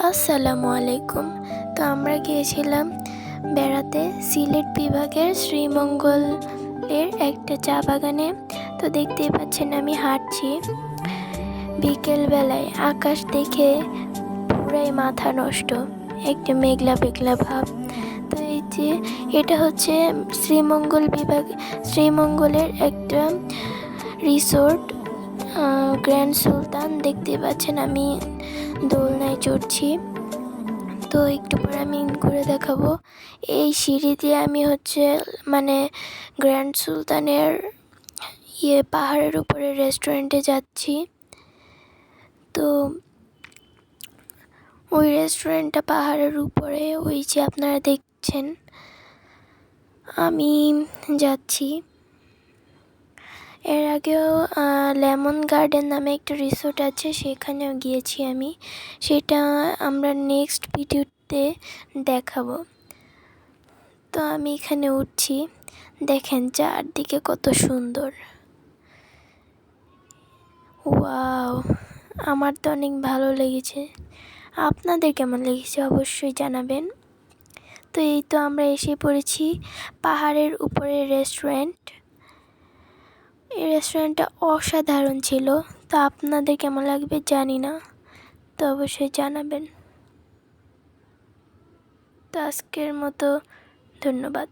আসসালামু আলাইকুম। তো আমরা গিয়েছিলাম বেড়াতে সিলেট বিভাগের শ্রীমঙ্গলের একটা চা বাগানে। তো দেখতেই পাচ্ছেন আমি হাঁটছি বিকেলবেলায়, আকাশ দেখে পুরাই মাথা নষ্ট, একটা মেঘলা মেঘলা ভাব। তো এই যে এটা হচ্ছে শ্রীমঙ্গলের একটা রিসোর্ট, গ্র্যান্ড সুলতান। দেখতে পাচ্ছেন আমি দোলনায় চড়ছি। তো একটু পরে আমি ঘুরে দেখাবো। এই সিঁড়ি দিয়ে আমি গ্র্যান্ড সুলতানের পাহাড়ের উপরে রেস্টুরেন্টে যাচ্ছি। তো ওই রেস্টুরেন্টটা পাহাড়ের উপরে, ওই যে আপনারা দেখছেন আমি যাচ্ছি। এর আগেও লেমন গার্ডেন নামে একটা রিসোর্ট আছে, সেখানেও গিয়েছি আমি। সেটা আমরা নেক্সট ভিডিওতে দেখাবো। তো আমি এখানে উঠছি, দেখেন চারদিকে কত সুন্দর। ওয়াও, আমার তো অনেক ভালো লেগেছে। আপনাদের কেমন লেগেছে অবশ্যই জানাবেন। তো এই তো আমরা এসে পড়েছি পাহাড়ের উপরে রেস্টুরেন্ট। এই রেস্টুরেন্টটা অসাধারণ ছিল। তো আপনাদের কেমন লাগবে জানি না, তো অবশ্যই জানাবেন। তো আজকের মতো ধন্যবাদ।